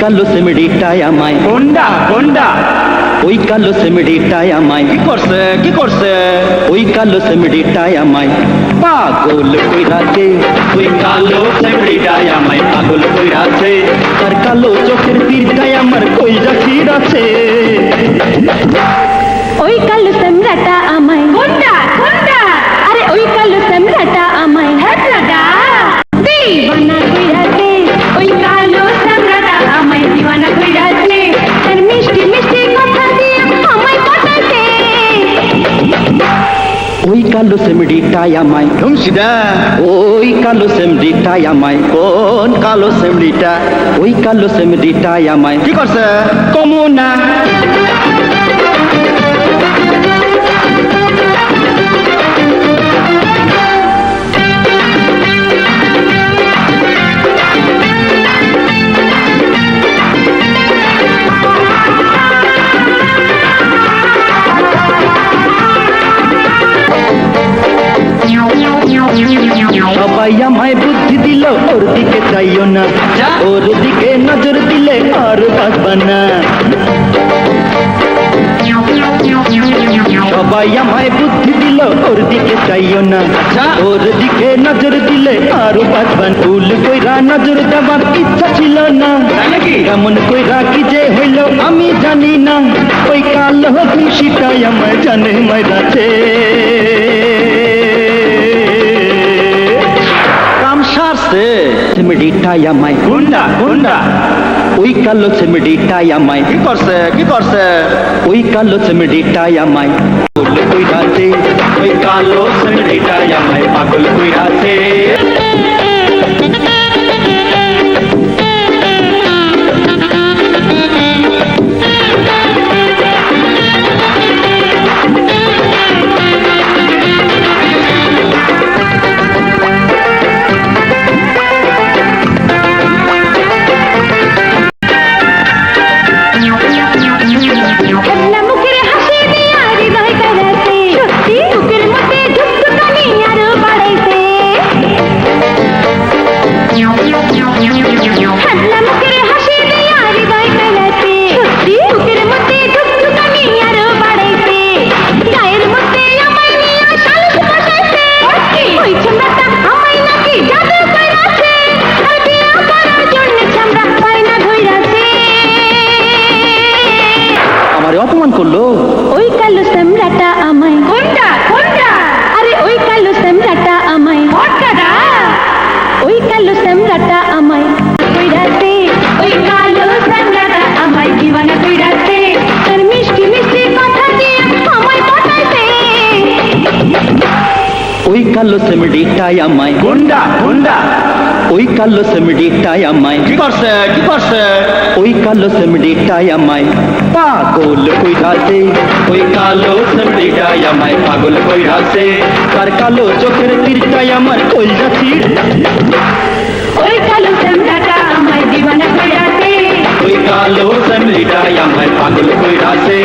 কালো সেমড়িটাই আমায় কোনটা কোনটা ওই কালো সেমড়িটাই আমায় কি করছে কি করছে ওই কালো সেমড়িটাই আমায় পাগল কইরাছে ওই কালো চেমড়িটাই আমায় পাগল কইরাছে তার কালো চোখের তীরটাই আমার কইরা ছিড়াছে ওই কালো সম্রাটা আমায় কোনটা কোনটা আরে ওই কালো সম্রাটা আমায় হ্যাটলাটা দিওয়ানা কইরাছে ওই কালো সম্রাটা আমায় দিওয়ানা কইরাছে তার মিষ্টি মিষ্টি কথা দিয়ে আমায় পটাইছে ওই কালো সেমড়িটাই আমায় ধুমসিদা ওই কালো সেমড়িটাই আমায় কোন কালো চেমড়িটা ওই কালো সেমড়িটাই আমায় কি করছে কমনা সবাই আমায় বুদ্ধি দিল ওর দিকে চাইও না যা। ওর দিকে নজর দিলে আর বাঁচবা না সবাই আমায় বুদ্ধি দিল ওর দিকে চাইও না আচ্ছা। ওর দিকে নজর দিলে আর বাঁচবা না ভুল কইরা নজর দেবার ইচ্ছা ছিল না তাই নাকি? কেমন কইরা কি যে হইল আমি জানি না ওই কালো খুশিটাই আমায় জানে মাইরাছে কাম সারছে সেমড়িটাই আমায় কোনটা কোনটা ওই কালো সেমড়িটাই আমায় কি করছে কি করছে ওই কালো সেমড়িটাই আমায় ভুল কইরাছে ওই কালো চেমড়িটাই আমায় পাগল কইরাছে ঠান্ডা মুখের হাসি দিয়া হৃদয় কাড়াছে সত্যি বুকের মধ্যে ধুকধুকানি আরো বাড়াইছে ঠান্ডা মুখের হাসি দিয়া হৃদয় কাড়াছে সত্যি বুকের মধ্যে ধুকধুকানি আরো বাড়াইছে গায়ের মধ্যে আমায় নিয়া সালস বসাইছে ওই ছোমরাটা আমায় নাকি জাদু কইরাছে আর বিয়া করার জন্য চামড়া পায়না ধইরাছে আমারে অপমান করলো ওই কালো সম্রাটা আমায় কোনটা কোনটা আরে ওই কালো সম্রাটা আমায় হটকাটা ওই কালো সম্রাটা আমায় কইরাছে ওই কালো সম্রাটা আমায় দিওয়ানা কইরাছে তার মিষ্টি মিষ্টি কথা দিয়ে আমায় পটাইছে ওই কালো সেমড়িটাই আমায় কোনটা কোনটা ওই কালো সেমড়িটাই আমায় কি করছে কি করছে ওই কালো সেমড়িটাই আমায় পাগল কইরাছে ওই কালো চেমড়িটাই আমায় পাগল কইরাছে তার কালো চোখের তীরটাই আমার কইরা ছিড় ওই কালো সম্রাটা আমায় দিওয়ানা কইরাছে ওই কালো চেমড়িটাই আমায় পাগল কইরাছে